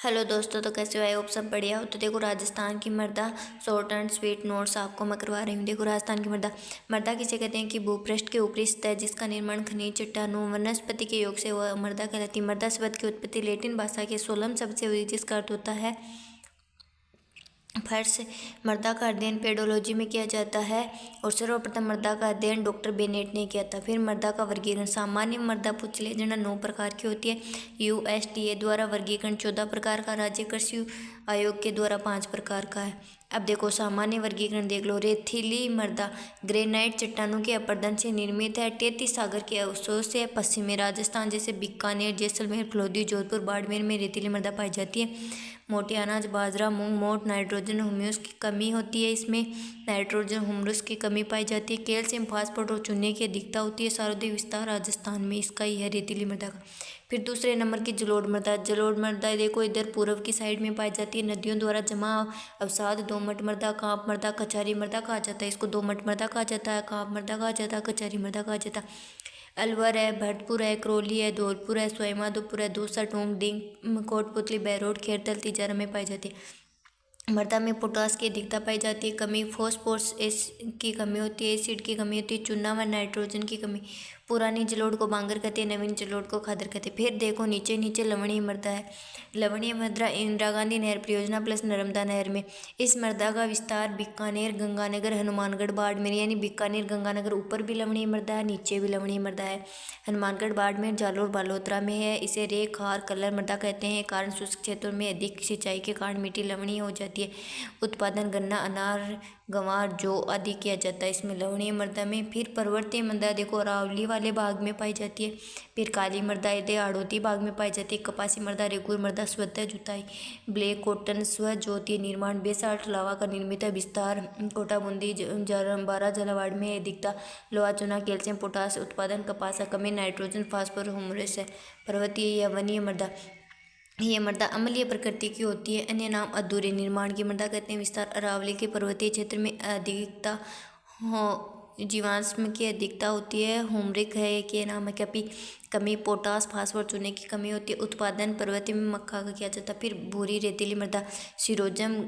Hello दोस्तों, तो कैसे हो? आई होप सब बढ़िया हो। तो देखो, राजस्थान की मृदा शॉर्ट एंड स्वीट नोट्स आपको मैं करवा रही हूँ। देखो, राजस्थान की मृदा मृदा किसे कहते हैं कि भूपृष्ठ के ऊपरी सतह जिसका निर्माण खनिज चट्टानों वनस्पति के योग से हुआ मृदा कहलाती है। मृदा शब्द की उत्पत्ति लैटिन भाषा के सोलम शब्द से हुई जिसका अर्थ होता है फर्श। मृदा का अध्ययन पेडोलॉजी में किया जाता है और सर्वप्रथम मृदा का अध्ययन डॉक्टर बेनेट ने किया था। फिर मृदा का वर्गीकरण। सामान्य मृदा पुछले जनना 9 प्रकार की होती है। यूएसडीए द्वारा वर्गीकरण 14 प्रकार का, राज्य कृषि आयोग के द्वारा 5 प्रकार का है। अब देखो, सामान्य वर्गीकरण देख लो। रेतीली मृदा ग्रेनाइट चट्टानों के अपरदन से निर्मित है। 33 सागर के अवशोष से पश्चिमी राजस्थान जैसे बीकानेर, जैसलमेर, फलोदी, जोधपुर, बाड़मेर में रेतीली मृदा पाई जाती है। मोटे अनाज बाजरा मूंग मोट नाइट्रोजन ह्यूमस की कमी होती है। इसमें नाइट्रोजन ह्यूमस की कमी पाई जाती है। कैल्शियम फास्फोरस और चूने की अधिकता होती है। सार्वधिक विस्तार राजस्थान में इसका ही है रेतीली मृदा का। फिर दूसरे नंबर की जलोढ़ मृदा। जलोढ़ मृदा देखो इधर पूर्व की साइड में पाई जाती है। नदियों द्वारा जमा अवसाद दोमट मृदा, कांप मृदा, कचारी मृदा कहा जाता है। इसको दोमट मृदा कहा जाता है, कांप मृदा कहा जाता है, कचारी मृदा कहा जाता है। अलवर है, भरतपुर है, करौली है, धौलपुर है, सवाईमाधोपुर है, दौसा, टोंक, डिंग, कोटपुतली, बहरोड, खेरतल, तिजारा में पाई जाती है। मृदा में पोटास की अधिकता पाई जाती है। कमी फॉस्फोरस की कमी होती है। एसिड की कमी होती है। चूना व नाइट्रोजन की कमी। पुरानी जलोढ़ को बांगर कहते हैं, नवीन जलोढ़ को खादर कहते हैं। फिर देखो नीचे नीचे लवणीय मृदा है। लवणीय मृदा इंदिरा गांधी नहर परियोजना प्लस नर्मदा नहर में। इस मृदा का विस्तार बीकानेर, गंगानगर, हनुमानगढ़, बाड़मेर यानी बीकानेर गंगानगर ऊपर भी लवणीय मृदा है, नीचे भी लवणीय मृदा है। हनुमानगढ़, बाड़मेर, जालोर, बालोतरा में है। इसे रेत खार कलर मृदा कहते हैं। कारण शुष्क क्षेत्रों में अधिक सिंचाई के कारण मिट्टी लवणीय हो जाती है। उत्पादन गन्ना, अनार, गंवार, जौ आदि किया जाता है इसमें लवणीय मृदा में। फिर पर्वतीय मृदा देखो अरावली वाले भाग में पाई जाती है। फिर काली मृदा यदि आड़ोती भाग में पाई जाती है। कपासी मृदा, रेगुर मृदा, स्वतः जुताई, ब्लैक कॉटन, स्व ज्योति निर्माण, बेसाल्ट लावा का निर्मित है। विस्तार कोटा बूंदी, बारह झालावाड़ में अधिकता लोहा चूना कैल्शियम पोटास उत्पादन। कपास कमी नाइट्रोजन फास्फोरस ह्यूमस है। पर्वतीय या वनीय मृदा ये मृदा अम्लीय प्रकृति की होती है। अन्य नाम अधूरे निर्माण की मृदा कहते हैं। विस्तार अरावली के पर्वतीय क्षेत्र में अधिकता हो जीवाश्म की अधिकता होती है। हुमरिक है कि नाम है कपी कमी पोटास फास्फोरस चूने की कमी होती है। उत्पादन पर्वतीय में मक्का का किया जाता है। फिर भूरी रेतीली मृदा सिरोजम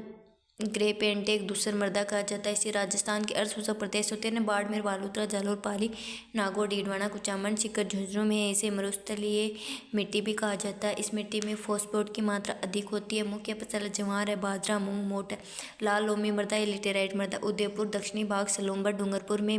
ग्रे पेंट एक दूसर मृदा कहा जाता है। इसे राजस्थान के अर्धसूखा प्रदेश होते हैं। बाड़मेर, बालोतरा, जालोर, पाली, नागौर, डीडवाना, कुचामन, सीकर, झुंझुनू में इसे मरुस्थलीय मिट्टी भी कहा जाता है। इस मिट्टी में फॉस्फोरस की मात्रा अधिक होती है। मुख्य फसल ज्वार है, बाजरा, मूंग, मोट है। लाल लोमी मृदा या लिटेराइट मृदा उदयपुर दक्षिणी भाग सलोम्बर डूंगरपुर में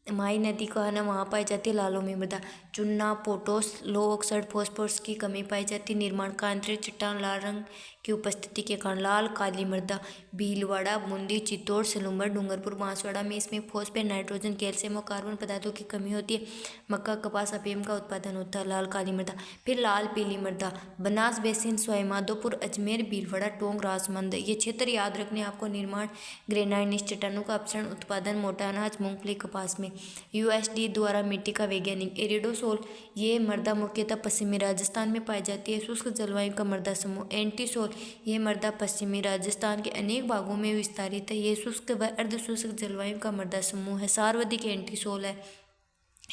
माई नदी का है ना वहाँ पाई जाती है लालों में मृदा। चूना पोटोस लो ऑक्साइड फॉस्फोरस की कमी पाई जाती है। निर्माण का आंतरिक चट्टान लाल रंग की उपस्थिति के कारण लाल काली मृदा भीलवाड़ा, बूंदी, चित्तौड़, सलूम्बर, डूंगरपुर, बांसवाड़ा में इसमें फॉस्फेट नाइट्रोजन कैल्शियम और कार्बन पदार्थों की कमी होती है। मक्का कपास अफीम का उत्पादन होता है। लाल काली मृदा। फिर लाल पीली मृदा बनास बेसिन, सवाईमाधोपुर, अजमेर, भीलवाड़ा, टोंक, राजमंद ये क्षेत्र याद रखने आपको। निर्माण ग्रेनाइट निच चट्टानों का अपक्षरण उत्पादन मोटा अनाज मूंगफली कपास में। यूएसडी द्वारा मिट्टी का वैज्ञानिक एरिडोसोल ये मृदा मुख्यतः पश्चिमी राजस्थान में पाई जाती है। शुष्क जलवायु का मृदा समूह। एंटीसोल ये मृदा पश्चिमी राजस्थान के अनेक भागों में विस्तारित है। ये शुष्क व अर्धशुष्क जलवायु का मृदा समूह है। सर्वाधिक एंटीसोल है।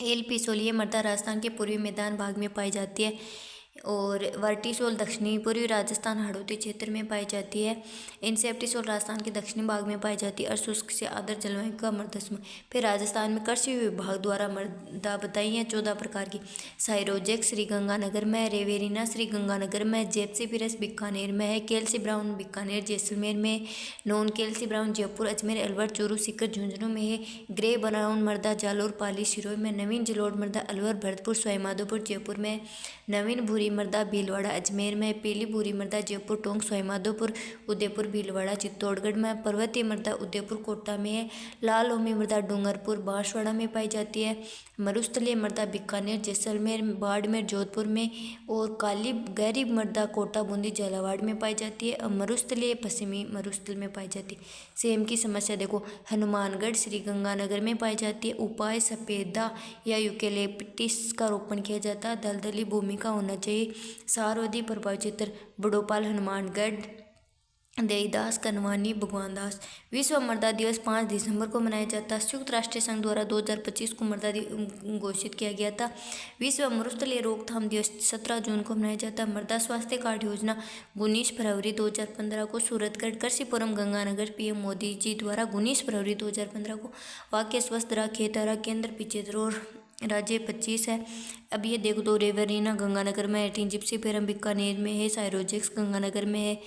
एलपीसोल ये मृदा राजस्थान के पूर्वी मैदान भाग में पाई जाती है। और वर्टिसोल दक्षिणी पूर्वी राजस्थान हाड़ौती क्षेत्र में पाई जाती है। इंसेप्टिसोल राजस्थान के दक्षिणी भाग में पाई जाती है और शुष्क से आर्द्र जलवायु का मृदा समूह। फिर राजस्थान में कृषि विभाग द्वारा मृदा बताई है 14 प्रकार की। साइरोजेक श्रीगंगानगर में, रेवेरिना श्रीगंगानगर में, जेप्सीफिरस बीकानेर में है, कैल्सी ब्राउन बीकानेर जैसलमेर में, नॉन कैल्सी ब्राउन जयपुर, अजमेर, अलवर, चूरू, सीकर, झुंझुनू में है, ग्रे ब्राउन मृदा जालोर, पाली, सिरोही में, नवीन जलोढ़ मृदा अलवर, भरतपुर, सवाईमाधोपुर, जयपुर में, नवीन भूरी मृदा भीलवाड़ा अजमेर में, पीली भूरी मृदा जयपुर, टोंक, सवाईमाधोपुर, उदयपुर, भीलवाड़ा, चित्तौड़गढ़ में, पर्वतीय मृदा उदयपुर, कोटा में है, लाल लोमी मृदा डूंगरपुर, बांसवाड़ा में पाई जाती है, मरुस्थलीय मृदा बीकानेर, जैसलमेर, बाड़मेर, जोधपुर में, और काली गहरी मृदा कोटा, बूंदी, झालावाड़ में पाई जाती है, और मरुस्थलीय पश्चिमी मरुस्थल में पाई जाती है। सेम की समस्या देखो हनुमानगढ़ श्रीगंगानगर में पाई जाती है। उपाय सफेदा या यूकेलिप्टिस का रोपण किया जाता है। दलदली भूमि का होना चाहिए। सर्वाधिक प्रभावित क्षेत्र बड़ोपाल, हनुमानगढ़, देईदास कनवानी भगवान दास। विश्व मृदा दिवस 5 दिसंबर को मनाया जाता है। संयुक्त राष्ट्र संघ द्वारा 2025 को मृदा घोषित किया गया था। विश्व मरुस्थलीय रोकथाम दिवस 17 जून को मनाया जाता है। मृदा स्वास्थ्य कार्ड योजना 19 फरवरी 2015 को सूरतगढ़ कृषि फोरम गंगानगर पीएम मोदी जी द्वारा 19 फरवरी 2015 को। वाक्य स्वस्थ रहा खेत हरा, केंद्र 75 और राज्य 25 है। अब ये देखो दो रेवरीना गंगानगर में है, टीन जिप्सी पेरम बीकानेर में है, साइरोजेक्स गंगानगर में है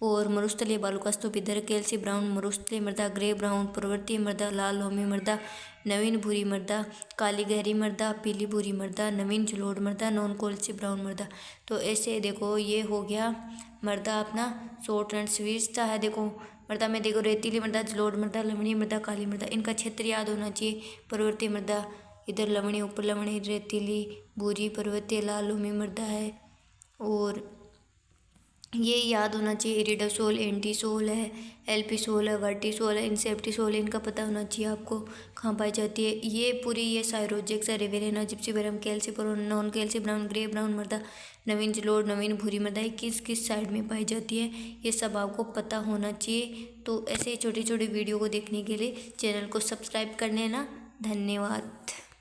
और मरुस्थलीय बालुका स्तूप इधर, कैल्सी ब्राउन मरुस्थलीय मृदा, ग्रे ब्राउन पर्वतीय मृदा, लाल लोमी मृदा, नवीन भूरी मृदा, काली गहरी मृदा, पीली भूरी मृदा, नवीन जलोढ़ मृदा, नॉन कैल्सी ब्राउन मृदा। तो ऐसे देखो ये हो गया मृदा अपना शॉर्ट एंड स्वीट है। देखो मृदा में देखो रेतीली मृदा, जलोढ़ मृदा, लवणीय मृदा, काली मृदा, इनका क्षेत्र याद होना चाहिए। पर्वतीय मृदा इधर लवणी, ऊपर लवणी, रेतीली, भूरी, पर्वतीय, लाल लोमी मृदा है और ये याद होना चाहिए। इरिडासोल एंटीसोल है, एल्पिसोल है, वर्टिसोल है, इंसेप्टिसोल, इनका पता होना चाहिए आपको कहाँ पाई जाती है। ये पूरी ये साइरोजेक्स है, रिवेरेना, जिप्सीबेरम, कैल्सीपोरम, नॉन कैल्सी ब्राउन, ग्रे ब्राउन मृदा, नवीन जलोढ़, नवीन भूरी मृदा किस किस साइड में पाई जाती है ये सब आपको पता होना चाहिए। तो ऐसे छोटी छोटी वीडियो को देखने के लिए चैनल को सब्सक्राइब कर लेना। धन्यवाद।